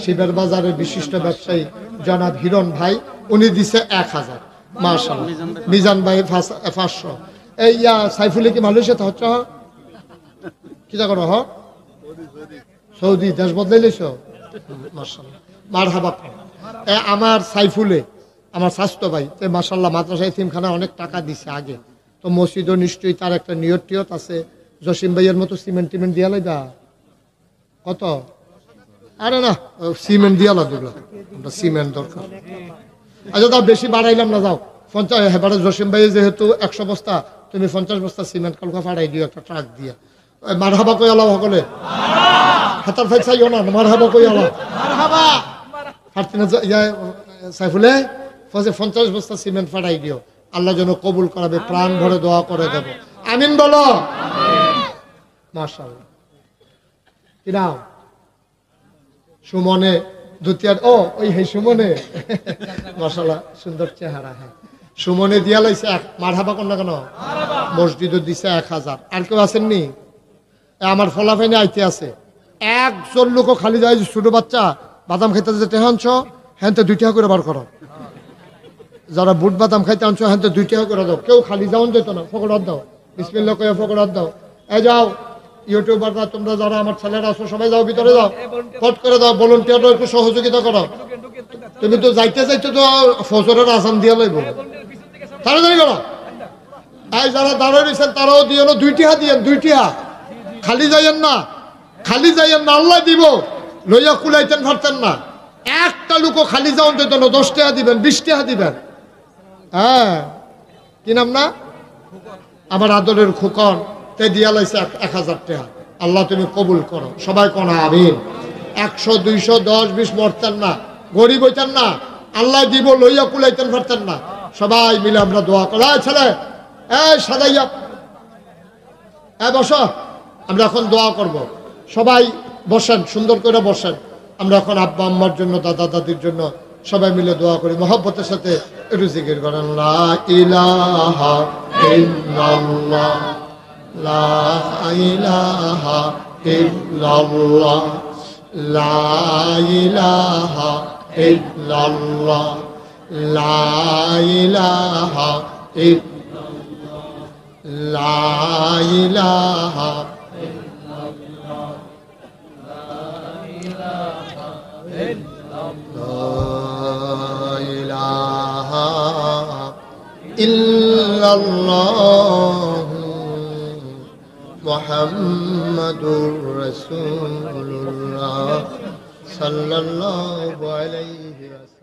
শিবের বাজারের বিশিষ্ট ব্যবসায়ী জনাব হিরণ ভাই, উনি দিছে 1000। মাশাআল্লাহ। মিজান ভাই 500। এই সাইফুলে কি মালয়েশিয়াতে হচ্ছে? কিটা করো? সৌদি দেশ বদলাইলেছ? মাশাআল্লাহ, মারহাবা। আমার সাইফুলে, আমার স্বাস্থ্য ভাই, মাশাআল্লাহ মাদ্রাসা এতিমখানা অনেক টাকা দিছে আগে, তো মসজিদও নিশ্চয়ই তার একটা নিয়ত আছে। জসিম ভাইয়ের মতো সিমেন্ট টিমেন্ট দিয়া লাইবা কত? আরে না, সিমেন্ট দিয়া লাগবে, আমরা সিমেন্ট দরকার। আচ্ছা তাও বেশি বাড়াইলাম না, যাও 50। এবারে জসিম ভাই যেহেতু 100 বস্তা, তুমি 50 বস্তা সিমেন্ট কালকা ফাড়াই দিও একটা ট্রাক দিয়া। মারহাবা কই আলাও সকলে, হাতার ফাই চাইও না, মারহাবা কই আলাও। সাইফুলে 50 বস্তা সিমেন্ট ফাড়াই দিও, আল্লাহ যেন কবুল করাবে, প্রাণ ভরে দোয়া করে দেব। আমিন বলো। মাশাআল্লাহ। কি নাম? সুমনে দুতিয়ার। ও ওই হে সুমনে, মাশাআল্লাহ সুন্দর চেহারা। হ্যাঁ, সুমনে দিয়া লাইছে। মারহাবা কোন না কেন? মসজিদও দিছে 1000। আর কেউ আসেননি? আমার ফলাফাইনে আইতে আছে একজন লোক খালি যায়, ছোট বাচ্চা বাদাম খাইতে যেতে আনছ, হ্যাঁ 2 টাকা করে বার করো। যারা বুট বাদাম খাইতে আনছো, হ্যাঁ 2 টাকা করে দাও। কেউ খালি যাওন যেত না, ফকড়াত দাও, বিসমিল্লাহ কয়ে ফকড়াত দাও। এই যাও ইউটিউবাররা, তোমরা যারা আমার ছেলেরা আছো, সবাই যাও, ভিতরে যাও, কট করে দাও, ভলান্টিয়াররা একটু সহযোগিতা করো। তুমি তো যাইতে তো ফজরের আজান দিয়া লইব, তাড়াতাড়ি করো। এই যারা দাঁড়ায় রয়েছেন তারাও দিও না, 2 টাকা দিয়েন, 2 টাকা। খালি যাইয়েন না, আল্লাহ দিব। লইয়া কুলাইতেন পারতেন না, একটা লোকও খালি যাওন যেত না। 10 টাকা দিবেন, 20 টাকা দিবেন। হ্যাঁ, কি নাম না? আমার আদরের খোকন, তে দিয়া লাইছে 1000 টাকা। আল্লাহ তুমি কবুল করো, সবাই কোন আমিন। 100, 200, 10, 20 মরতেন না, গরিব হইতেন না, আল্লাহ দিব। লইয়া কুলাইতেন পারতেন না, সবাই মিলে আমরা দোয়া করা। ছেলে সাদাইয়া বসো, আমরা এখন দোয়া করব। সবাই বসেন, সুন্দর করে বসেন। আমরা এখন আব্বা আম্মার জন্য, দাদা দাদির জন্য সবাই মিলে দোয়া করি, মহব্বতের সাথে একটু জিকির করেন। লা ইলাহা ইল্লাল্লাহ, লা ইলাহা ইল্লাল্লাহ, লা ইলাহা ইল্লাল্লাহ, লা ইলাহা ইল্লাল্লাহ, লা ইলাহা ইল্লাল্লাহ মুহাম্মাদুর রাসূলুল্লাহ সাল্লাল্লাহু আলাইহি ওয়াসাল্লাম।